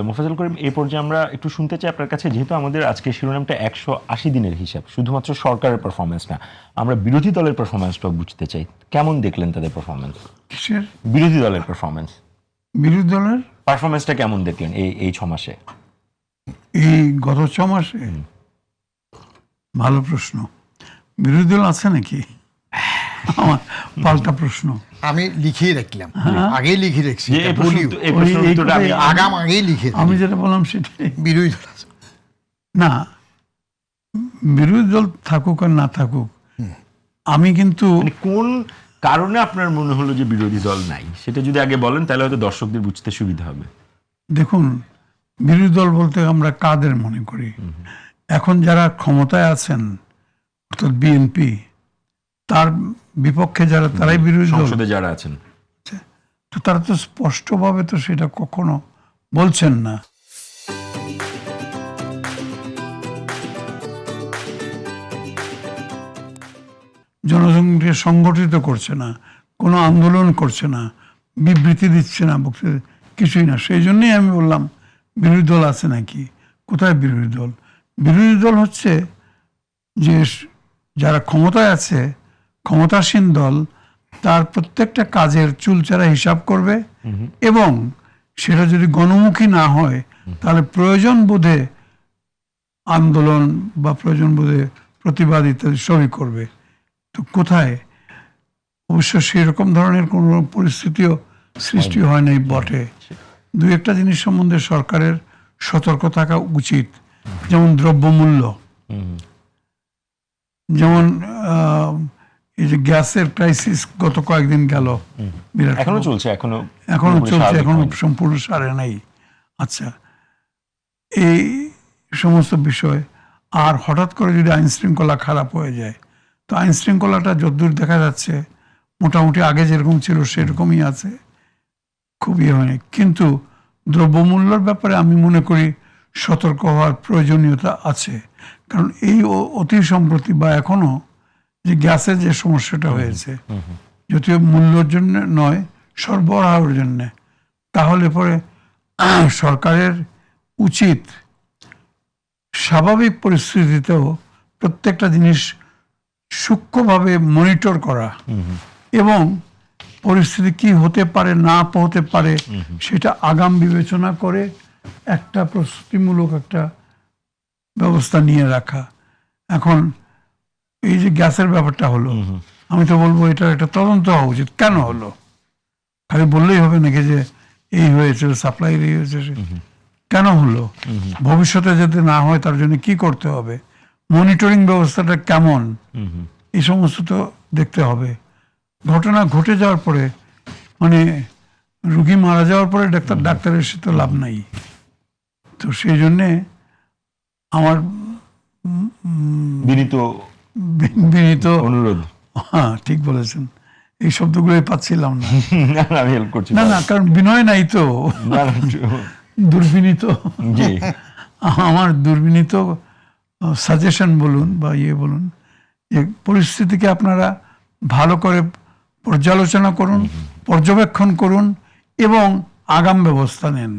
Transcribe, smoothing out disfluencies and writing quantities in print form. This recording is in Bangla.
মোফাজ্জল করিম, এই পর্যায়ে আমরা একটু শুনতে চাই আপনার কাছে, যেহেতু আমাদের আজকে শিরোনামটা 180 দিনের হিসাব, শুধুমাত্র সরকারের পারফরমেন্স না, আমরা বিরোধী দলের পারফরমেন্সটাও বুঝতে চাই। কেমন দেখলেন তাদের পারফরমেন্স? বিরোধী দলের পারফরমেন্স, বিরোধী দলের পারফরমেন্সটা কেমন দেখলেন এই 6 মাসে? এই গত 6 মাসে? ভালো প্রশ্ন। বিরোধী দল আছে নাকি? আমার পাল্টা প্রশ্ন। আমি লিখিয়ে রাখলাম, আগেই লিখে রাখছি, আগেই লিখে। আমি যেটা বললাম সেটাই, বিরোধী দল আছে না, বিরোধী দল থাকুক আর না থাকুক, আমি কিন্তু কোন কারণে আপনার মনে হলো যে বিরোধী দল নাই, সেটা যদি আগে বলেন তাহলে হয়তো দর্শকদের বুঝতে সুবিধা হবে। দেখুন, বিরোধী দল বলতে আমরা কাদের মনে করি? এখন যারা ক্ষমতায় আছেন, অর্থাৎ বিএনপি, তার বিপক্ষে যারা, তারাই বিরোধী দল। সংসদে যারা আছেন, তো তারা তো স্পষ্টভাবে তো সেটা কখনো বলছেন না। জনসংখ্যা সংগঠিত করছে না, কোনো আন্দোলন করছে না, বিবৃতি দিচ্ছে না, বক্তৃতা কিছুই না। সেই জন্যই আমি বললাম বিরোধী দল আছে নাকি। কোথায় বিরোধী দল? বিরোধী দল হচ্ছে যে যারা ক্ষমতায় আছে, ক্ষমতাসীন দল, তার প্রত্যেকটা কাজের চুলচেরা হিসাব করবে এবং সেটা যদি গণমুখী না হয় তাহলে প্রয়োজন বোধে আন্দোলন বা প্রয়োজন বোধে প্রতিবাদ ইত্যাদি সবই করবে। তো কোথায়? অবশ্য সেরকম ধরনের কোনো পরিস্থিতিও সৃষ্টি হয় নাই বটে। দুই একটা জিনিস সম্বন্ধে সরকারের সতর্ক থাকা উচিত, যেমন দ্রব্যমূল্য, যেমন এই যে গ্যাসের ক্রাইসিস গত কয়েকদিন গেল, এখনো চলছে, এখনো সম্পূর্ণ সারে নাই। আচ্ছা, এই সমস্ত বিষয়, আর হঠাৎ করে যদি আইন শৃঙ্খলা খারাপ হয়ে যায়, তো আইন শৃঙ্খলাটা যতদূর দেখা যাচ্ছে মোটামুটি আগে যেরকম ছিল সেরকমই আছে, খুবই হয়নি। কিন্তু দ্রব্যমূল্যের ব্যাপারে আমি মনে করি সতর্ক হওয়ার প্রয়োজনীয়তা আছে। কারণ এই অতি সম্প্রতি বা এখনো যে গ্যাসের যে সমস্যাটা হয়েছে, যদিও মূল্যর জন্য নয়, সরবরাহের জন্য, তাহলে পরে সরকারের উচিত স্বাভাবিক পরিস্থিতিতেও প্রত্যেকটা জিনিস সূক্ষ্মভাবে মনিটর করা এবং পরিস্থিতি কি হতে পারে না হতে পারে সেটা আগাম বিবেচনা করে একটা প্রস্তুতিমূলক একটা ব্যবস্থা নিয়ে রাখা। এখন এই যে গ্যাসের ব্যাপারটা হলো, আমি তো বলবো এটা একটা তদন্ত হওয়া উচিত। কেন হলো? খালি বললেই হবে নাকি যে এই হয়েছে, সাপ্লাই এই হয়েছে, কেন হলো? ভবিষ্যতে যাতে না হয় তার জন্য কি করতে হবে, মনিটরিং ব্যবস্থাটা কেমন, এই সমস্ত তো দেখতে হবে। ঘটনা ঘটে যাওয়ার পরে, মানে রুগী মারা যাওয়ার পরে ডাক্তারের সে তো লাভ নাই। তো সেই জন্যে আমার বিনীত অনুরোধ, হ্যাঁ ঠিক বলেছেন, এই শব্দগুলোই পাচ্ছিলাম না। আমি হেল্প করছি না, কারণ বিনয় নাই তো, দুর্বিনীত। আমার দুর্বিনীত সাজেশন বলুন বা বলুন, যে পরিস্থিতিকে আপনারা ভালো করে পর্যালোচনা করুন, পর্যবেক্ষণ করুন এবং আগাম ব্যবস্থা নেন।